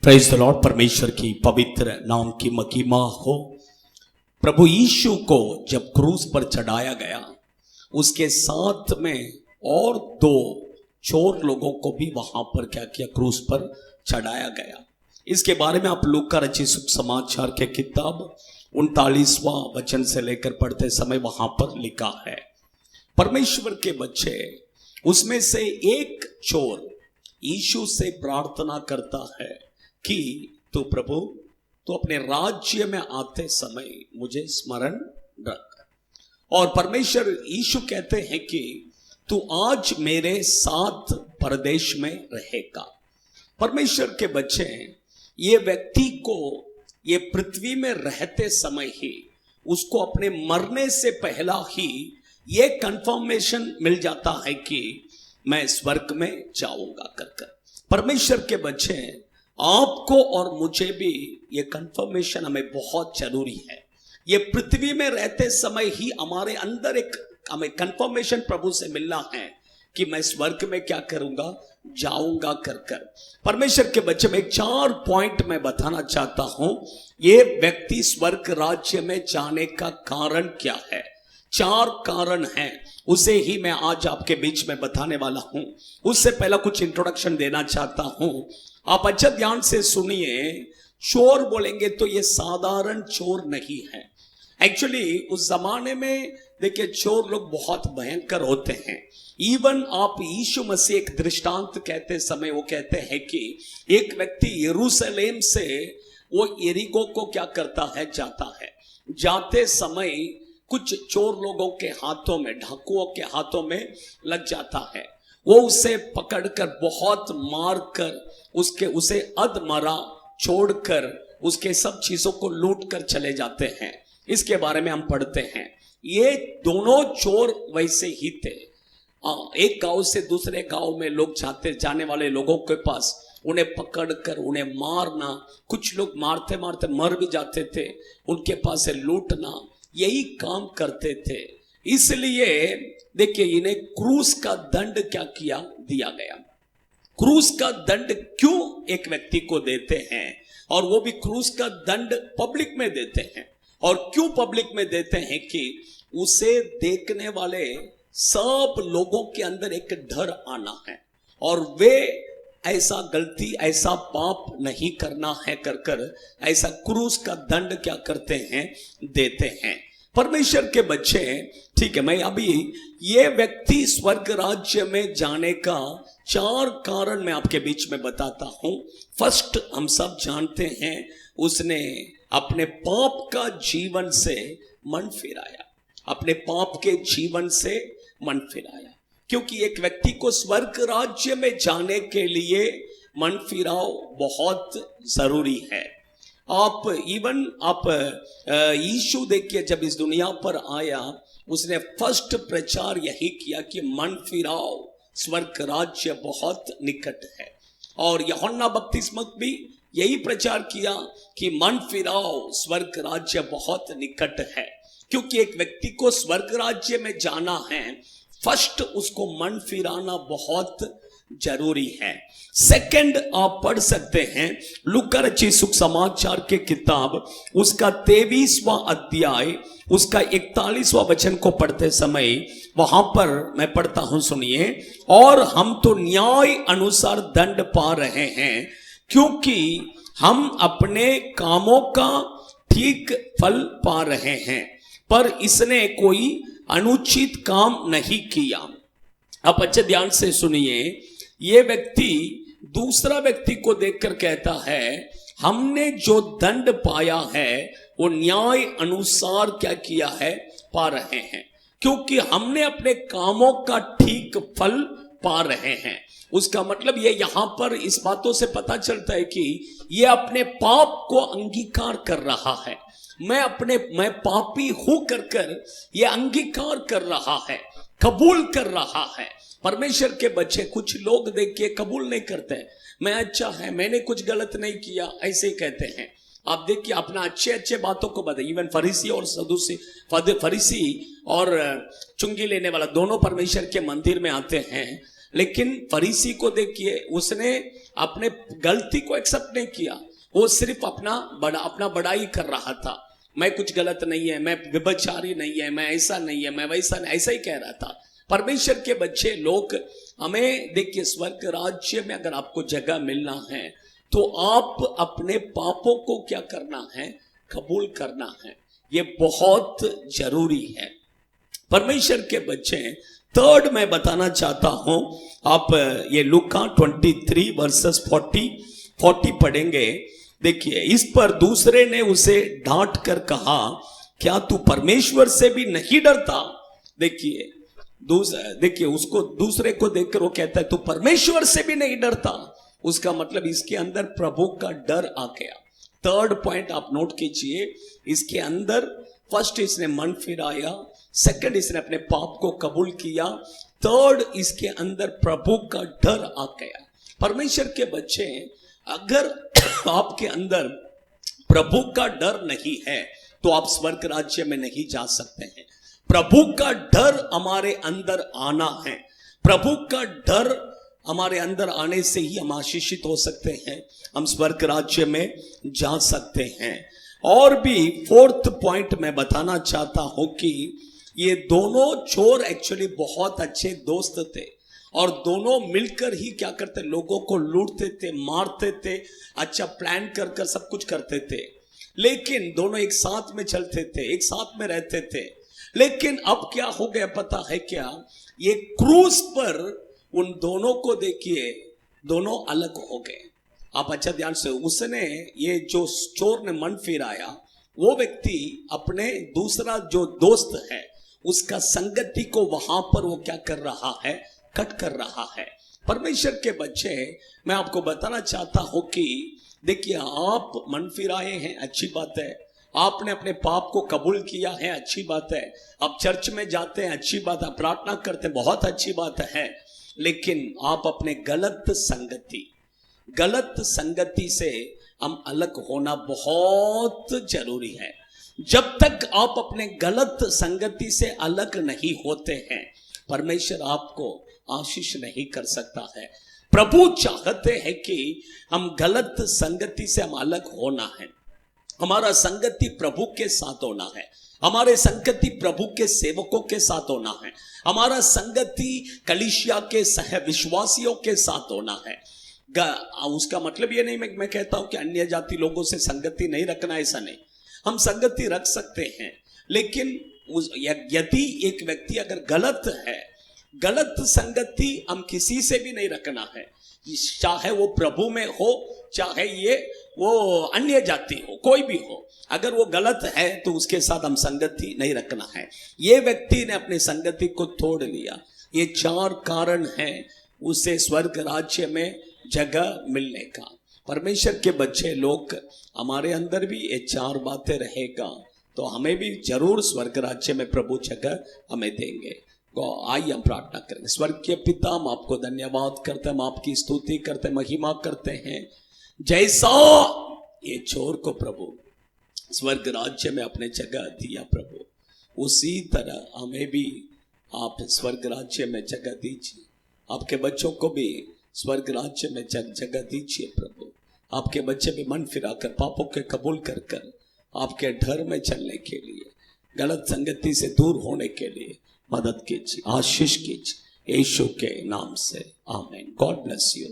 Praise the Lord. परमेश्वर की पवित्र नाम की महिमा हो। प्रभु यीशु को जब क्रूस पर चढ़ाया गया, उसके साथ में और दो चोर लोगों को भी वहां पर क्या किया, क्रूस पर चढ़ाया गया। इसके बारे में आप लूका रचित शुभ समाचार के किताब 39वां वचन से लेकर पढ़ते समय वहां पर लिखा है, परमेश्वर के बच्चे उसमें से एक चोर यीशु से प्रार्थना करता है कि तू प्रभु, तो अपने राज्य में आते समय मुझे स्मरण रख। और परमेश्वर यीशु कहते हैं कि तू आज मेरे साथ परदेश में रहेगा। परमेश्वर के बच्चे, ये व्यक्ति को ये पृथ्वी में रहते समय ही उसको अपने मरने से पहला ही ये कंफर्मेशन मिल जाता है कि मैं स्वर्ग में जाऊंगा कर। परमेश्वर के बच्चे, आपको और मुझे भी ये कंफर्मेशन हमें बहुत जरूरी है। ये पृथ्वी में रहते समय ही हमारे अंदर एक हमें कंफर्मेशन प्रभु से मिलना है कि मैं स्वर्ग में क्या करूंगा, जाऊंगा कर। परमेश्वर के बच्चे में 4 पॉइंट मैं बताना चाहता हूं। ये व्यक्ति स्वर्ग राज्य में जाने का कारण क्या है। 4 कारण हैं, उसे ही मैं आज आपके बीच में बताने वाला हूं। उससे पहला कुछ इंट्रोडक्शन देना चाहता हूं, आप अच्छा ध्यान से सुनिए। चोर बोलेंगे तो ये साधारण चोर नहीं है। एक्चुअली उस जमाने में देखिए, चोर लोग बहुत भयंकर होते हैं। इवन आप यीशु मसीह एक दृष्टांत कहते समय वो कहते हैं कि एक व्यक्ति यरूशलेम से वो यरीको को क्या करता है, जाता है। जाते समय कुछ चोर लोगों के हाथों में, डाकुओं के हाथों में लग जाता है। वो उसे पकड़कर बहुत मार कर उसे अधमरा छोड़कर उसके सब चीजों को लूट कर चले जाते हैं। इसके बारे में हम पढ़ते हैं। ये दोनों चोर वैसे ही थे। एक गांव से दूसरे गांव में लोग जाने वाले लोगों के पास उन्हें पकड़कर उन्हें मारना, कुछ लोग मारते मारते मर भी जाते थे, उनके पास से लूटना, यही काम करते थे। इसलिए देखिए, इन्हें क्रूस का दंड क्या किया, दिया गया। क्रूस का दंड क्यों एक व्यक्ति को देते हैं, और वो भी क्रूस का दंड पब्लिक में देते हैं। और क्यों पब्लिक में देते हैं कि उसे देखने वाले सब लोगों के अंदर एक डर आना है और वे ऐसा गलती, ऐसा पाप नहीं करना है कर ऐसा क्रूस का दंड क्या करते हैं, देते हैं। परमेश्वर के बच्चे, ठीक है, मैं अभी ये व्यक्ति स्वर्ग राज्य में जाने का 4 कारण मैं आपके बीच में बताता हूं। फर्स्ट, हम सब जानते हैं, उसने अपने पाप का जीवन से मन फिराया। अपने पाप के जीवन से मन फिराया, क्योंकि एक व्यक्ति को स्वर्ग राज्य में जाने के लिए मन फिराव बहुत जरूरी है। आप यीशु देखिए, जब इस दुनिया पर आया, उसने फर्स्ट प्रचार यही किया कि मन फिराओ, स्वर्ग राज्य बहुत निकट है। और यूहन्ना बपतिस्मक भी यही प्रचार किया कि मन फिराओ, स्वर्ग राज्य बहुत निकट है। क्योंकि एक व्यक्ति को स्वर्ग राज्य में जाना है, फर्स्ट उसको मन फिराना बहुत जरूरी है। सेकंड, आप पढ़ सकते हैं लूका रचित सुख समाचार के किताब उसका 23वां अध्याय उसका 41वां वचन को पढ़ते समय वहां पर मैं पढ़ता हूं, सुनिए। और हम तो न्याय अनुसार दंड पा रहे हैं, क्योंकि हम अपने कामों का ठीक फल पा रहे हैं, पर इसने कोई अनुचित काम नहीं किया। आप अच्छे ध्यान से सुनिए। ये व्यक्ति दूसरा व्यक्ति को देखकर कहता है, हमने जो दंड पाया है वो न्याय अनुसार क्या किया है, पा रहे हैं, क्योंकि हमने अपने कामों का ठीक फल पा रहे हैं। उसका मतलब ये यहां पर इस बातों से पता चलता है कि ये अपने पाप को अंगीकार कर रहा है। मैं पापी हूं कर ये अंगीकार कर रहा है, कबूल कर रहा है। परमेश्वर के बच्चे, कुछ लोग देखिए कबूल नहीं करते, मैं अच्छा है, मैंने कुछ गलत नहीं किया, ऐसे ही कहते हैं। आप देखिए अपना अच्छे बातों को बताइए। इवन फरीसी और सदूसी, फरीसी और चुंगी लेने वाला दोनों परमेश्वर के मंदिर में आते हैं, लेकिन फरीसी को देखिए, उसने अपने गलती को एक्सेप्ट नहीं किया, वो सिर्फ अपना बड़ाई कर रहा था। मैं कुछ गलत नहीं है, मैं व्यभिचारी नहीं है, मैं ऐसा नहीं है, मैं वैसा नहीं, ऐसा ही कह रहा था। परमेश्वर के बच्चे लोग, हमें देखिए स्वर्ग राज्य में अगर आपको जगह मिलना है तो आप अपने पापों को क्या करना है, कबूल करना है। ये बहुत जरूरी है परमेश्वर के बच्चे। थर्ड मैं बताना चाहता हूं, आप ये लूका 23 वर्सेस 40 पढ़ेंगे। देखिए, इस पर दूसरे ने उसे डांट कर कहा, क्या तू परमेश्वर से भी नहीं डरता? देखिए उसको, दूसरे को देखकर वो कहता है तू परमेश्वर से भी नहीं डरता। उसका मतलब इसके अंदर प्रभु का डर आ गया। थर्ड पॉइंट आप नोट कीजिए, इसके अंदर फर्स्ट इसने मन फिराया, सेकंड इसने अपने पाप को कबूल किया, थर्ड इसके अंदर प्रभु का डर आ गया। परमेश्वर के बच्चे, अगर आपके अंदर प्रभु का डर नहीं है तो आप स्वर्ग राज्य में नहीं जा सकते हैं। प्रभु का डर हमारे अंदर आना है। प्रभु का डर हमारे अंदर आने से ही हम आशीषित हो सकते हैं, हम स्वर्ग राज्य में जा सकते हैं। और भी फोर्थ पॉइंट मैं बताना चाहता हूं कि ये दोनों चोर एक्चुअली बहुत अच्छे दोस्त थे और दोनों मिलकर ही क्या करते, लोगों को लूटते थे, मारते थे, अच्छा प्लान कर कर सब कुछ करते थे। लेकिन दोनों एक साथ में चलते थे, एक साथ में रहते थे। लेकिन अब क्या हो गया पता है क्या? ये क्रूस पर उन दोनों को देखिए, दोनों अलग हो गए। आप अच्छा ध्यान से, उसने, ये जो चोर ने मन फिराया, वो व्यक्ति अपने दूसरा जो दोस्त है उसका संगति को वहां पर वो क्या कर रहा है, कट कर रहा है। परमेश्वर के बच्चे, मैं आपको बताना चाहता हूं कि देखिए, आप मन फिराए हैं, अच्छी बात है। आपने अपने पाप को कबूल किया है, अच्छी बात है। आप चर्च में जाते हैं, अच्छी बात है। प्रार्थना करते हैं, बहुत अच्छी बात है। लेकिन आप अपने गलत संगति से हम अलग होना बहुत जरूरी है। जब तक आप अपने गलत संगति से अलग नहीं होते हैं, परमेश्वर आपको आशीष नहीं कर सकता है। प्रभु चाहते हैं कि हम गलत संगति से हम अलग होना है। हमारा संगति प्रभु के साथ होना है, हमारे संगति प्रभु के सेवकों के साथ होना है, हमारा संगति कलीसिया के सह विश्वासियों के साथ होना है। उसका मतलब ये नहीं मैं कहता हूं कि अन्य जाति लोगों से संगति नहीं रखना, ऐसा नहीं। हम संगति रख सकते हैं, लेकिन यदि एक व्यक्ति अगर गलत है, गलत संगति हम किसी से भी नहीं रखना है, चाहे वो प्रभु में हो, चाहे ये वो अन्य जाति हो, कोई भी हो। अगर वो गलत है तो उसके साथ हम संगति नहीं रखना है। ये व्यक्ति ने अपनी संगति को तोड़ लिया। ये 4 कारण हैं उसे स्वर्ग राज्य में जगह मिलने का। परमेश्वर के बच्चे लोग, हमारे अंदर भी ये 4 बातें रहेगा तो हमें भी जरूर स्वर्ग राज्य में प्रभु जगह हमें देंगे। आइए हम प्रार्थना करेंगे। स्वर्ग के पिता, हम आपको धन्यवाद करते हैं, हम आपकी स्तुति करते हैं, महिमा करते हैं। जैसा ये चोर को प्रभु स्वर्ग राज्य में अपने जगह दिया प्रभु, उसी तरह हमें भी आप स्वर्ग राज्य में जगह दीजिए। आपके बच्चों को भी स्वर्ग राज्य में जगह दीजिए प्रभु। आपके बच्चे भी मन फिराकर पापों के कबूल कर कर आपके डर में चलने के लिए, गलत संगति से दूर होने के लिए मदद कीजिए, आशीष कीजिए, यीशु के नाम से आमीन। God bless you.